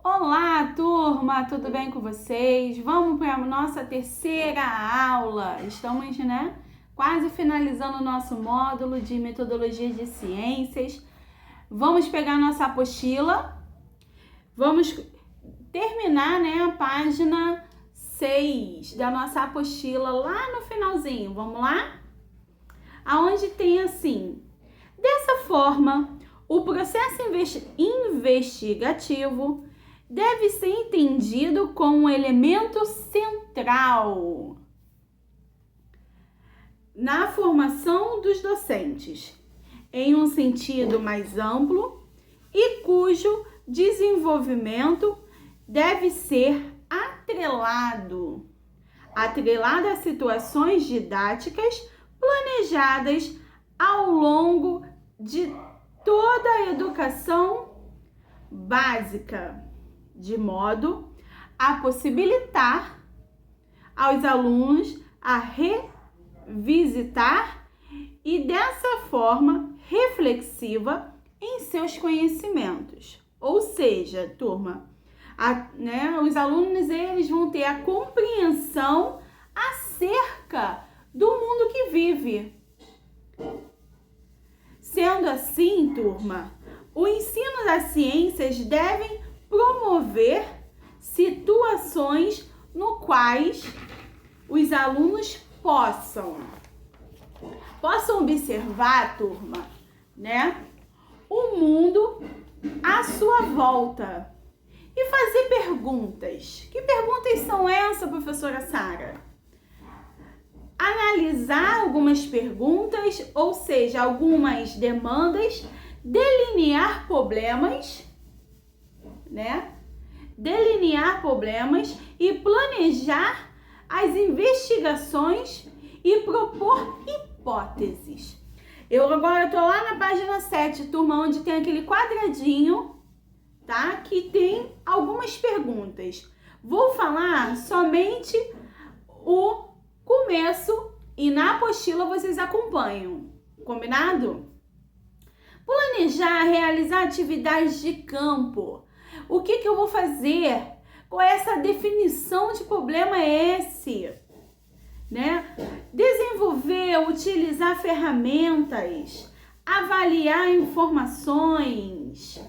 Olá, turma, tudo bem com vocês? Vamos para a nossa terceira aula. Estamos, quase finalizando o nosso módulo de metodologia de ciências. Vamos pegar nossa apostila. Vamos terminar, a página 6 da nossa apostila lá no finalzinho. Vamos lá? Aonde tem assim: dessa forma, o processo investigativo deve ser entendido como um elemento central na formação dos docentes, em um sentido mais amplo e cujo desenvolvimento deve ser atrelado a situações didáticas planejadas ao longo de toda a educação básica, de modo a possibilitar aos alunos a revisitar e dessa forma reflexiva em seus conhecimentos. Ou seja, turma, os alunos eles vão ter a compreensão acerca do mundo que vive. Sendo assim, turma, o ensino das ciências deve promover situações no quais os alunos possam observar, turma, o mundo à sua volta e fazer perguntas. Que perguntas são essas, professora Sara? Analisar algumas perguntas, ou seja, algumas demandas, delinear problemas, delinear problemas e planejar as investigações e propor hipóteses. Eu agora estou lá na página 7, turma, onde tem aquele quadradinho, tá? Que tem algumas perguntas. Vou falar somente o começo e na apostila vocês acompanham, combinado? Planejar, realizar atividades de campo. O que eu vou fazer? Qual é essa definição de problema esse? Desenvolver, utilizar ferramentas, avaliar informações,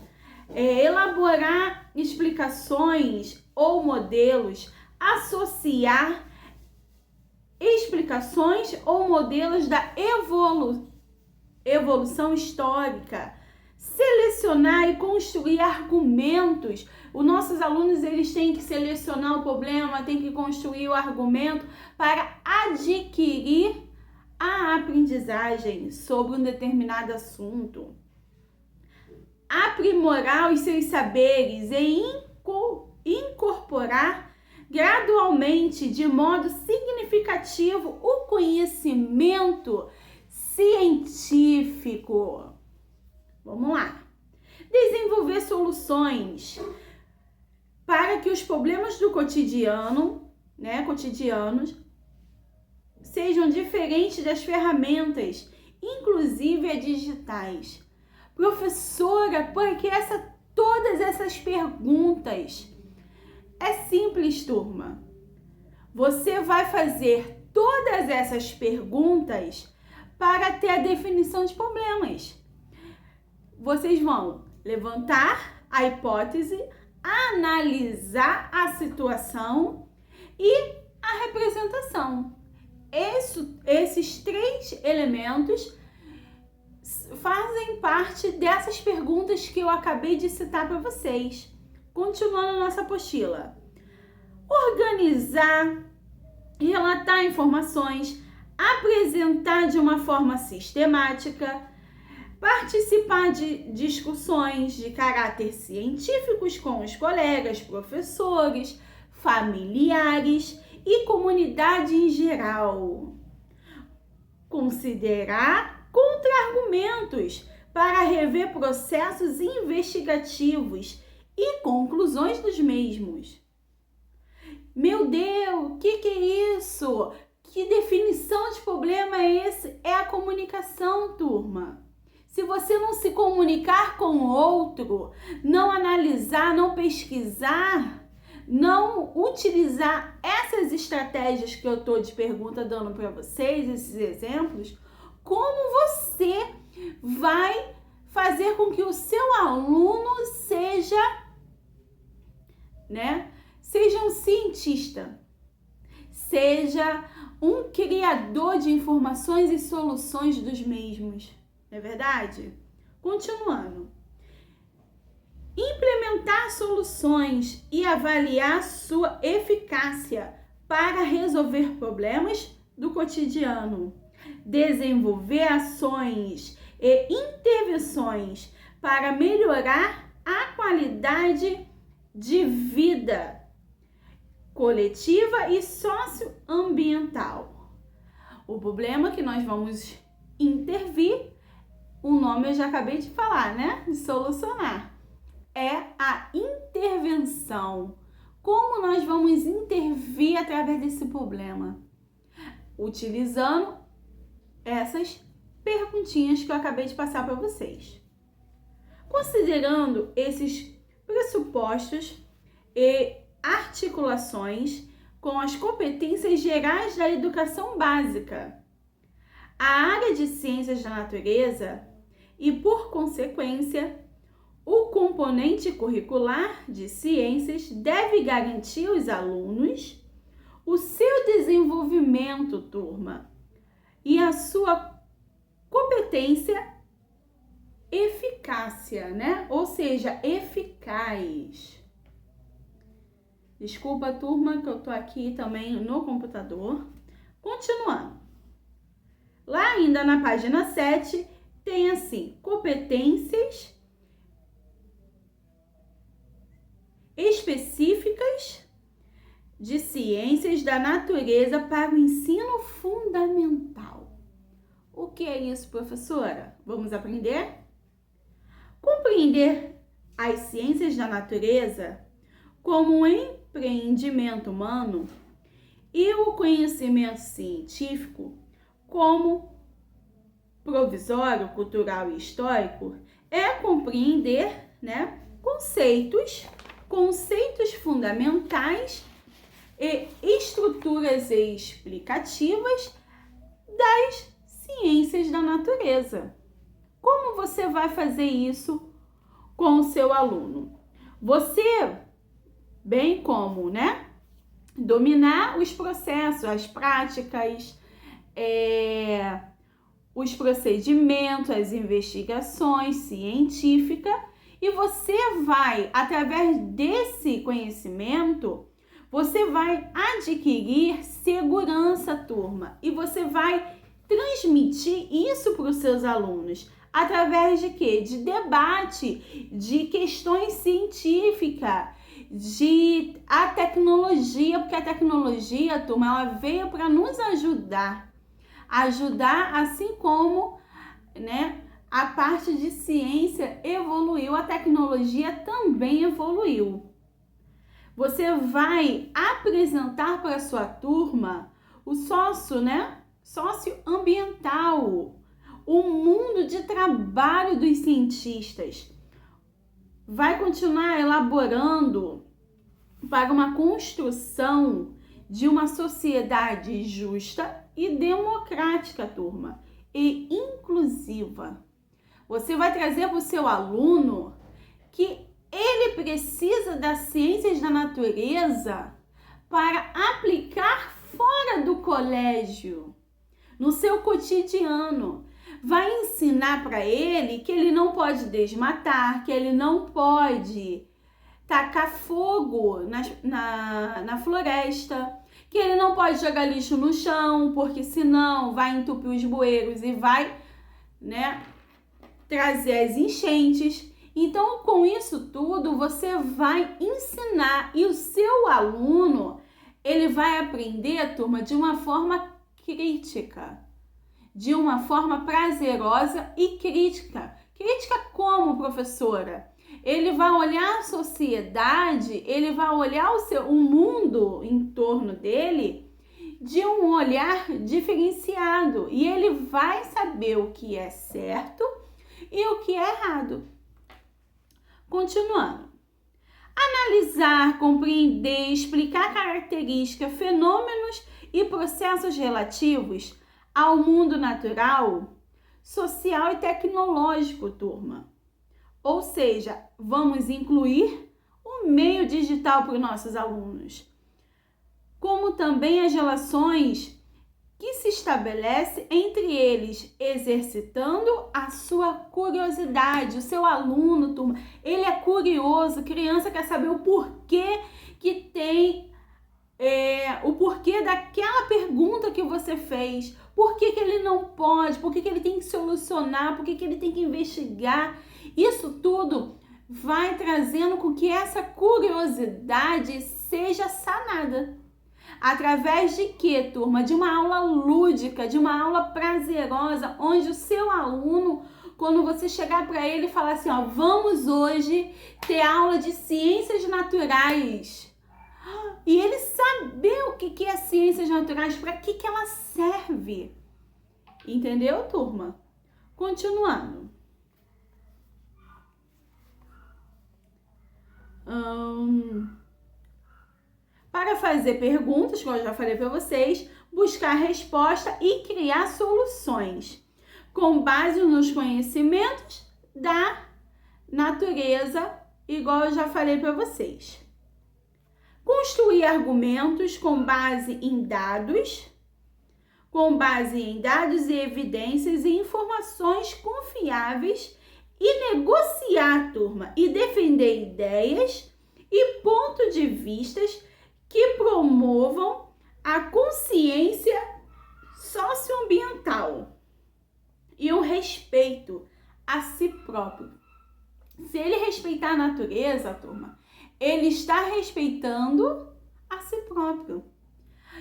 elaborar explicações ou modelos, associar explicações ou modelos da evolução histórica, selecionar e construir argumentos. Os nossos alunos eles têm que selecionar o problema, têm que construir o argumento para adquirir a aprendizagem sobre um determinado assunto, aprimorar os seus saberes e incorporar gradualmente, de modo significativo, o conhecimento científico. Vamos lá. Desenvolver soluções para que os problemas do cotidianos sejam diferentes das ferramentas, inclusive as digitais. Professora, por que todas essas perguntas? É simples, turma. Você vai fazer todas essas perguntas para ter a definição de problemas. Vocês vão levantar a hipótese, analisar a situação e a representação. Esses três elementos fazem parte dessas perguntas que eu acabei de citar para vocês. Continuando a nossa apostila. Organizar, relatar informações, apresentar de uma forma sistemática, participar de discussões de caráter científicos com os colegas, professores, familiares e comunidade em geral. Considerar contra-argumentos para rever processos investigativos e conclusões dos mesmos. Meu Deus, o que é isso? Que definição de problema é esse? É a comunicação, turma. se você não se comunicar com o outro, não analisar, não pesquisar, não utilizar essas estratégias que eu estou de pergunta dando para vocês, esses exemplos, como você vai fazer com que o seu aluno seja um cientista, seja um criador de informações e soluções dos mesmos, não é verdade? Continuando. Implementar soluções e avaliar sua eficácia para resolver problemas do cotidiano. Desenvolver ações e intervenções para melhorar a qualidade de vida coletiva e socioambiental. O problema que nós vamos intervir, o nome eu já acabei de falar, né? De solucionar. É a intervenção. Como nós vamos intervir através desse problema? Utilizando essas perguntinhas que eu acabei de passar para vocês. Considerando esses pressupostos e articulações com as competências gerais da educação básica, a área de ciências da natureza e, por consequência, o componente curricular de ciências deve garantir aos alunos o seu desenvolvimento, turma, e a sua competência eficácia, Ou seja, eficaz. Desculpa, turma, que eu tô aqui também no computador. Continuando. Lá ainda na página 7, tem assim, competências específicas de ciências da natureza para o ensino fundamental. O que é isso, professora? Vamos aprender? Compreender as ciências da natureza como um empreendimento humano e o conhecimento científico como provisório, cultural e histórico é compreender, conceitos fundamentais e estruturas explicativas das ciências da natureza. Como você vai fazer isso com o seu aluno? Você, bem como, dominar os processos, as práticas, os procedimentos, as investigações científicas, e você vai, através desse conhecimento, você vai adquirir segurança, turma, e você vai transmitir isso para os seus alunos. Através de quê? De debate, de questões científicas, de a tecnologia, porque a tecnologia, turma, ela veio para nos ajudar assim como, a parte de ciência evoluiu, a tecnologia também evoluiu. Você vai apresentar para a sua turma o socioambiental, o mundo de trabalho dos cientistas. Vai continuar elaborando para uma construção de uma sociedade justa e democrática, turma, e inclusiva. Você vai trazer para o seu aluno que ele precisa das ciências da natureza para aplicar fora do colégio, no seu cotidiano. Vai ensinar para ele que ele não pode desmatar, que ele não pode tacar fogo na floresta, que ele não pode jogar lixo no chão, porque senão vai entupir os bueiros e vai, trazer as enchentes. Então, com isso tudo, você vai ensinar e o seu aluno, ele vai aprender, turma, de uma forma crítica, de uma forma prazerosa e crítica. Crítica como, professora? Ele vai olhar a sociedade, ele vai olhar o mundo em torno dele de um olhar diferenciado e ele vai saber o que é certo e o que é errado. Continuando. Analisar, compreender, explicar características, fenômenos e processos relativos ao mundo natural, social e tecnológico, turma. Ou seja, vamos incluir o meio digital para os nossos alunos, como também as relações que se estabelece entre eles, exercitando a sua curiosidade. O seu aluno, turma, ele é curioso, criança quer saber o porquê que tem, o porquê daquela pergunta que você fez, por que ele não pode, por que ele tem que solucionar, por que ele tem que investigar. Isso tudo vai trazendo com que essa curiosidade seja sanada. Através de quê, turma? De uma aula lúdica, de uma aula prazerosa, onde o seu aluno, quando você chegar para ele e falar assim, ó, vamos hoje ter aula de ciências naturais. E ele saber o que é ciências naturais, para que ela serve. Entendeu, turma? Continuando. Para fazer perguntas, como eu já falei para vocês, buscar resposta e criar soluções com base nos conhecimentos da natureza, igual eu já falei para vocês. Construir argumentos com base em dados e evidências e informações confiáveis e negociar, turma, e defender ideias e pontos de vistas que promovam a consciência socioambiental e o respeito a si próprio. Se ele respeitar a natureza, turma, ele está respeitando a si próprio.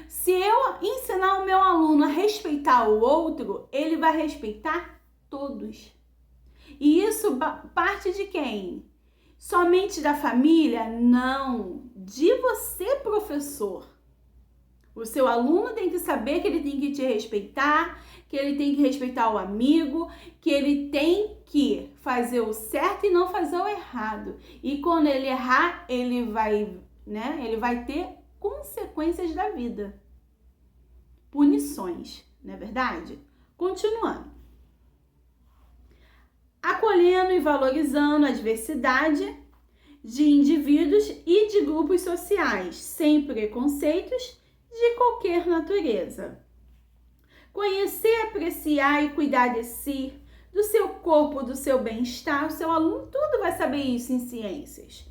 Se eu ensinar o meu aluno a respeitar o outro, ele vai respeitar todos. E isso parte de quem? Somente da família? Não, de você, professor. O seu aluno tem que saber que ele tem que te respeitar, que ele tem que respeitar o amigo, que ele tem que fazer o certo e não fazer o errado. E quando ele errar, ele vai ter consequências da vida. Punições, não é verdade? Continuando. Acolhendo e valorizando a diversidade de indivíduos e de grupos sociais, sem preconceitos de qualquer natureza. Conhecer, apreciar e cuidar de si, do seu corpo, do seu bem-estar, o seu aluno tudo vai saber isso em ciências.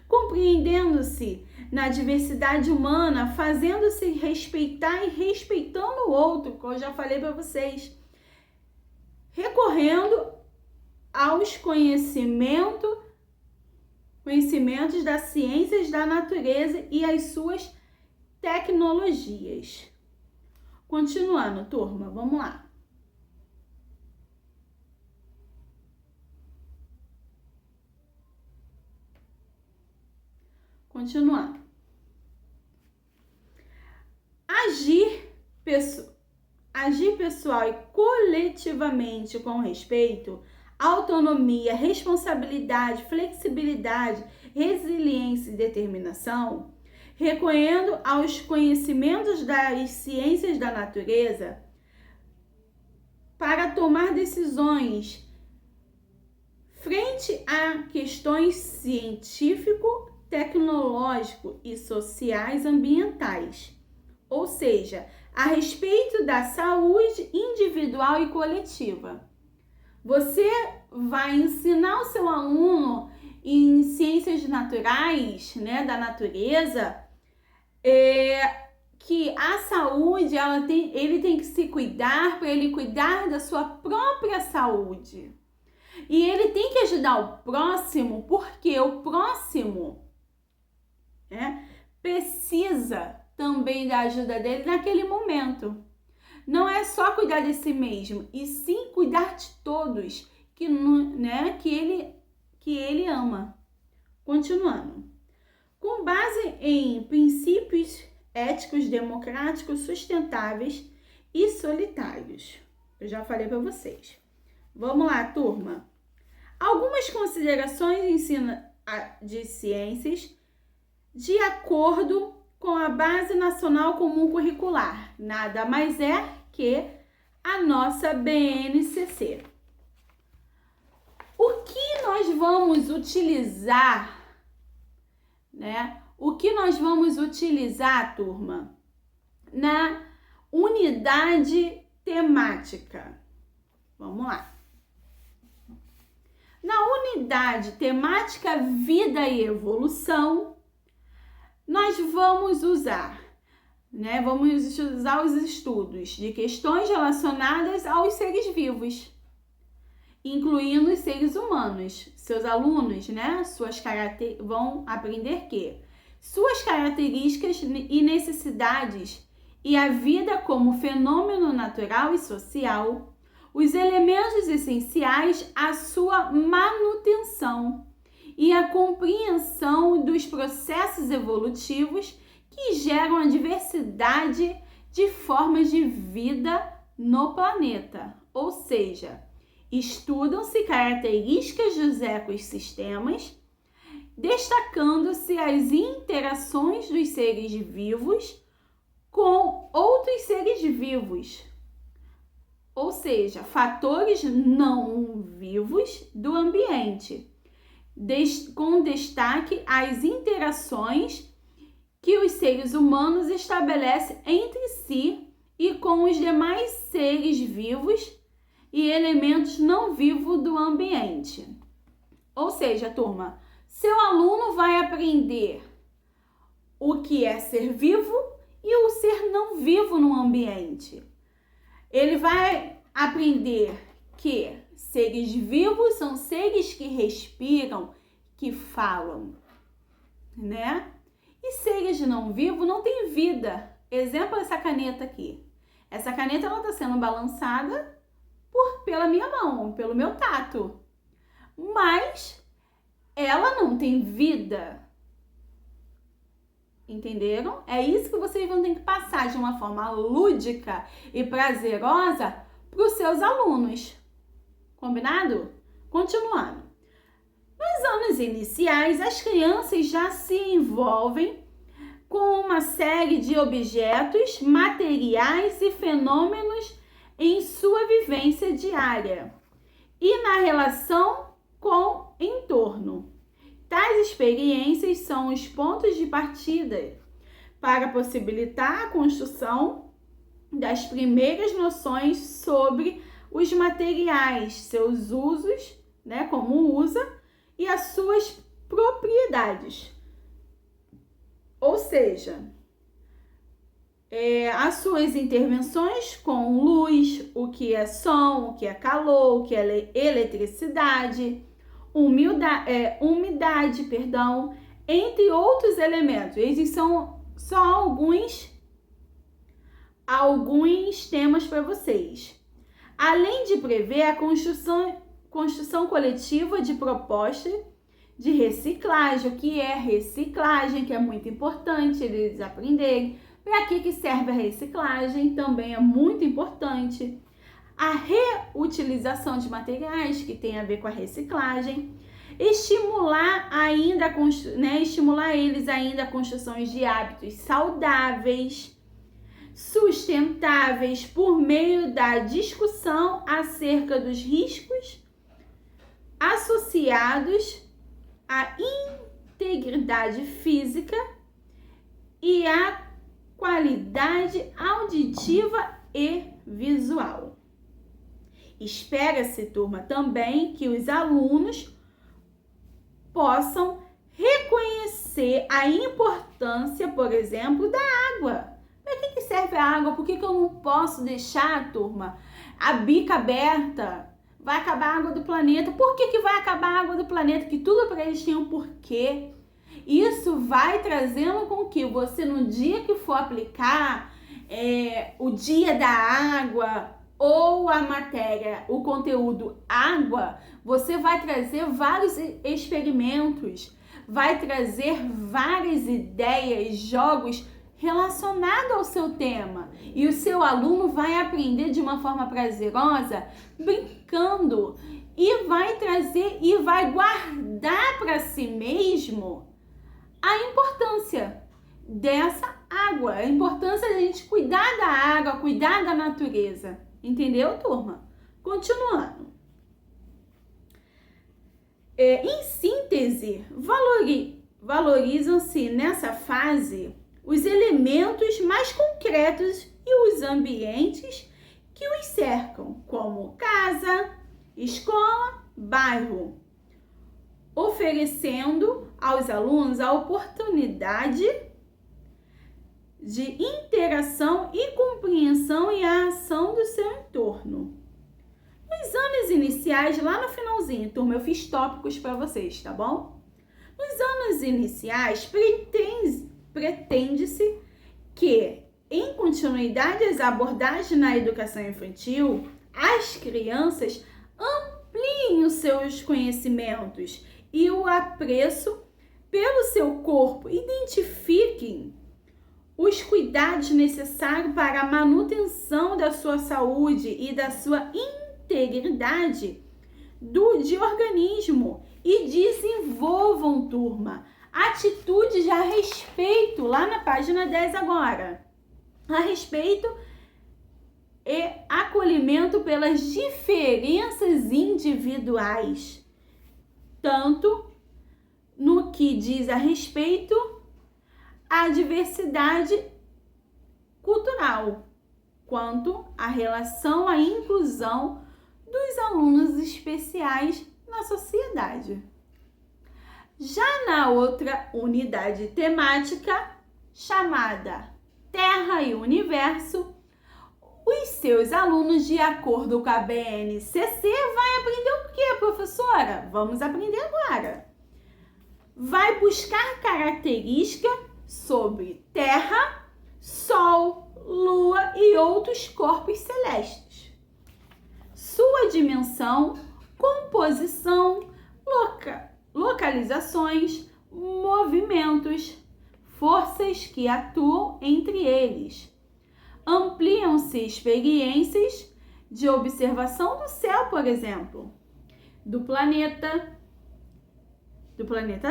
Compreendendo-se na diversidade humana, fazendo-se respeitar e respeitando o outro, como eu já falei para vocês. Recorrendo aos conhecimentos das ciências da natureza e as suas tecnologias. Continuando, turma, vamos lá. Continuando. Agir pessoal e coletivamente com respeito, autonomia, responsabilidade, flexibilidade, resiliência e determinação, recorrendo aos conhecimentos das ciências da natureza para tomar decisões frente a questões científico, tecnológico e sociais ambientais, ou seja, a respeito da saúde individual e coletiva. Você vai ensinar o seu aluno em ciências naturais, né, da natureza, que a saúde, ele tem que se cuidar para ele cuidar da sua própria saúde. E ele tem que ajudar o próximo, porque o próximo precisa também da ajuda dele naquele momento. Não é só cuidar de si mesmo, e sim cuidar de todos que ele ama. Continuando. Com base em princípios éticos, democráticos, sustentáveis e solitários. Eu já falei para vocês. Vamos lá, turma. Algumas considerações de ensino de ciências de acordo com a Base Nacional Comum Curricular. Nada mais é que a nossa BNCC. O que nós vamos utilizar, né? O que nós vamos utilizar, turma, na unidade temática? Vamos lá. Na unidade temática Vida e Evolução, nós vamos usar, né? Vamos usar os estudos de questões relacionadas aos seres vivos, incluindo os seres humanos. Seus alunos, né, vão aprender que suas características e necessidades e a vida como fenômeno natural e social, os elementos essenciais à sua manutenção e a compreensão dos processos evolutivos que geram a diversidade de formas de vida no planeta, ou seja, estudam-se características dos ecossistemas, destacando-se as interações dos seres vivos com outros seres vivos, ou seja, fatores não vivos do ambiente, com destaque às interações que os seres humanos estabelecem entre si e com os demais seres vivos e elementos não vivos do ambiente. Ou seja, turma, seu aluno vai aprender o que é ser vivo e o ser não vivo no ambiente. Ele vai aprender que seres vivos são seres que respiram, que falam, né? E seres não vivos não têm vida. Exemplo, essa caneta aqui. Essa caneta está sendo balançada pela minha mão, pelo meu tato. Mas ela não tem vida. Entenderam? É isso que vocês vão ter que passar de uma forma lúdica e prazerosa para os seus alunos. Combinado? Continuando. Nos anos iniciais, as crianças já se envolvem com uma série de objetos, materiais e fenômenos em sua vivência diária e na relação com o entorno. Tais experiências são os pontos de partida para possibilitar a construção das primeiras noções sobre os materiais, seus usos, né, como usa, e as suas propriedades. Ou seja, as suas intervenções com luz, o que é som, o que é calor, o que é eletricidade, umidade, entre outros elementos. Esses são só alguns temas para vocês. Além de prever a construção coletiva de proposta de reciclagem. O que é reciclagem, que é muito importante eles aprenderem. Para que serve a reciclagem, também é muito importante. A reutilização de materiais, que tem a ver com a reciclagem. Estimular eles ainda a construção de hábitos saudáveis, sustentáveis, por meio da discussão acerca dos riscos associados à integridade física e à qualidade auditiva e visual. Espera-se, turma, também que os alunos possam reconhecer a importância, por exemplo, da água. Para que serve a água? Por que eu não posso deixar, turma, a bica aberta? Vai acabar a água do planeta. Por que vai acabar a água do planeta? Que tudo para eles tinha um porquê. Isso vai trazendo com que você, no dia que for aplicar o dia da água ou a matéria, o conteúdo água, você vai trazer vários experimentos, vai trazer várias ideias, jogos relacionado ao seu tema. E o seu aluno vai aprender de uma forma prazerosa, brincando, e vai trazer e vai guardar para si mesmo a importância dessa água, a importância de a gente cuidar da água, cuidar da natureza. Entendeu, turma? Continuando. Em síntese, valorizam-se nessa fase os elementos mais concretos e os ambientes que os cercam, como casa, escola, bairro, oferecendo aos alunos a oportunidade de interação e compreensão e a ação do seu entorno. Nos anos iniciais, lá no finalzinho, turma, eu fiz tópicos para vocês, tá bom? Nos anos iniciais, pretende-se que, em continuidade às abordagens na educação infantil, as crianças ampliem os seus conhecimentos e o apreço pelo seu corpo, identifiquem os cuidados necessários para a manutenção da sua saúde e da sua integridade de organismo e desenvolvam, turma, atitudes a respeito, lá na página 10 agora, a respeito e acolhimento pelas diferenças individuais, tanto no que diz a respeito à diversidade cultural, quanto à relação à inclusão dos alunos especiais na sociedade. Já na outra unidade temática, chamada Terra e Universo, os seus alunos, de acordo com a BNCC, vai aprender o que, professora? Vamos aprender agora. Vai buscar características sobre Terra, Sol, Lua e outros corpos celestes. Sua dimensão, composição, localizações, movimentos, forças que atuam entre eles. Ampliam-se experiências de observação do céu, por exemplo, do planeta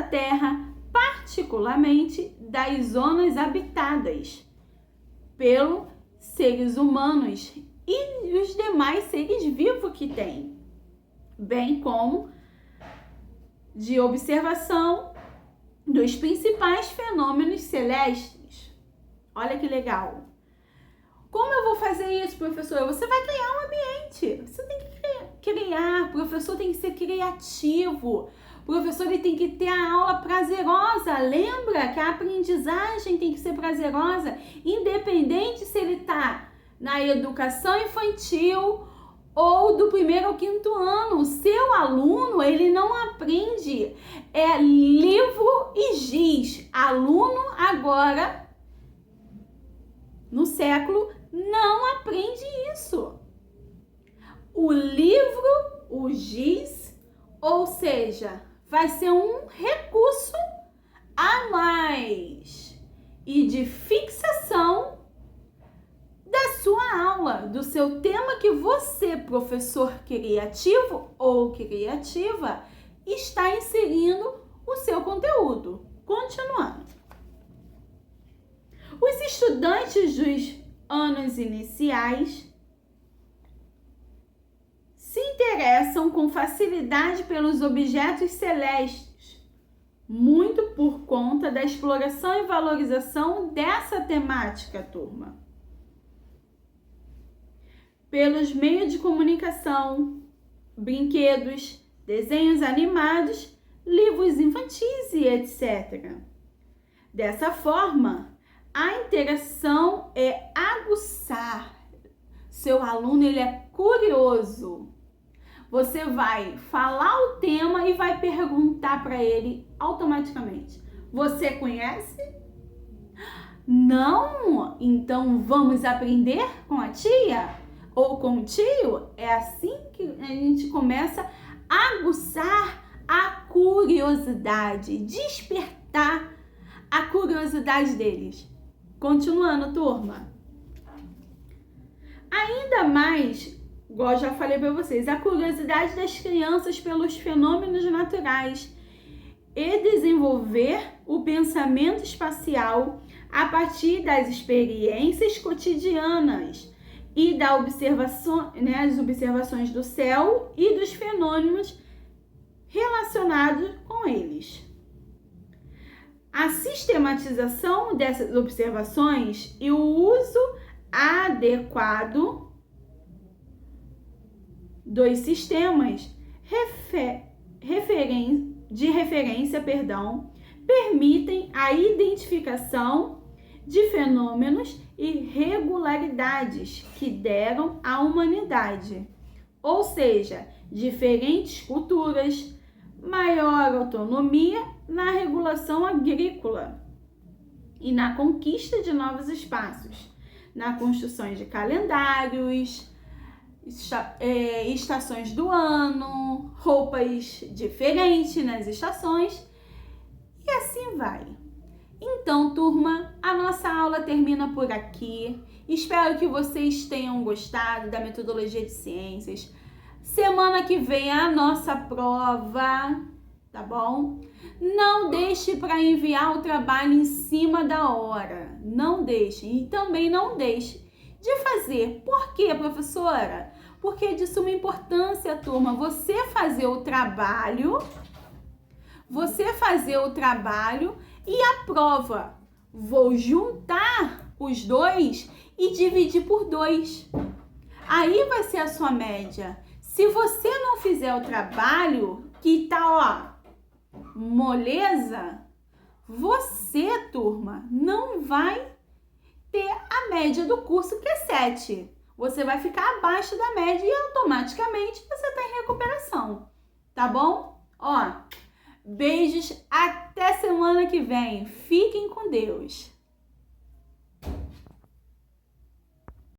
Terra, particularmente das zonas habitadas pelos seres humanos e os demais seres vivos que tem, bem como de observação dos principais fenômenos celestes. Olha que legal! Como eu vou fazer isso, professor? Você vai criar um ambiente. Você tem que criar. O professor tem que ser criativo. O professor ele tem que ter a aula prazerosa. Lembra que a aprendizagem tem que ser prazerosa, independente se ele está na educação infantil ou do 1º ao 5º ano. O seu aluno, ele não aprende livro e giz. Aluno agora, no século, não aprende isso. O livro, o giz, ou seja, vai ser um recurso a mais e de fixação da sua aula, do seu tema que você, professor criativo ou criativa, está inserindo o seu conteúdo. Continuando. Os estudantes dos anos iniciais se interessam com facilidade pelos objetos celestes, muito por conta da exploração e valorização dessa temática, turma. Pelos meios de comunicação, brinquedos, desenhos animados, livros infantis e etc. Dessa forma, a interação é aguçar. Seu aluno ele é curioso. Você vai falar o tema e vai perguntar para ele automaticamente. Você conhece? Não? Então vamos aprender com a tia? Ou com o tio? É assim que a gente começa a aguçar a curiosidade, despertar a curiosidade deles. Continuando, turma. Ainda mais, igual eu já falei para vocês, a curiosidade das crianças pelos fenômenos naturais e desenvolver o pensamento espacial a partir das experiências cotidianas e da observação, as observações do céu e dos fenômenos relacionados com eles. A sistematização dessas observações e o uso adequado dos sistemas de referência, permitem a identificação de fenômenos e regularidades que deram à humanidade, ou seja, diferentes culturas, maior autonomia na regulação agrícola e na conquista de novos espaços, na construção de calendários, estações do ano, roupas diferentes nas estações e assim vai. Então, turma, a nossa aula termina por aqui. Espero que vocês tenham gostado da metodologia de ciências. Semana que vem é a nossa prova, tá bom? Não deixe para enviar o trabalho em cima da hora. Não deixe. E também não deixe de fazer. Por quê, professora? Porque é de suma importância, turma, você fazer o trabalho e a prova. Vou juntar os dois e dividir por 2. Aí vai ser a sua média. Se você não fizer o trabalho, que tá, moleza, você, turma, não vai ter a média do curso, que é 7. Você vai ficar abaixo da média e automaticamente você está em recuperação, tá bom? Beijos, até semana que vem. Fiquem com Deus.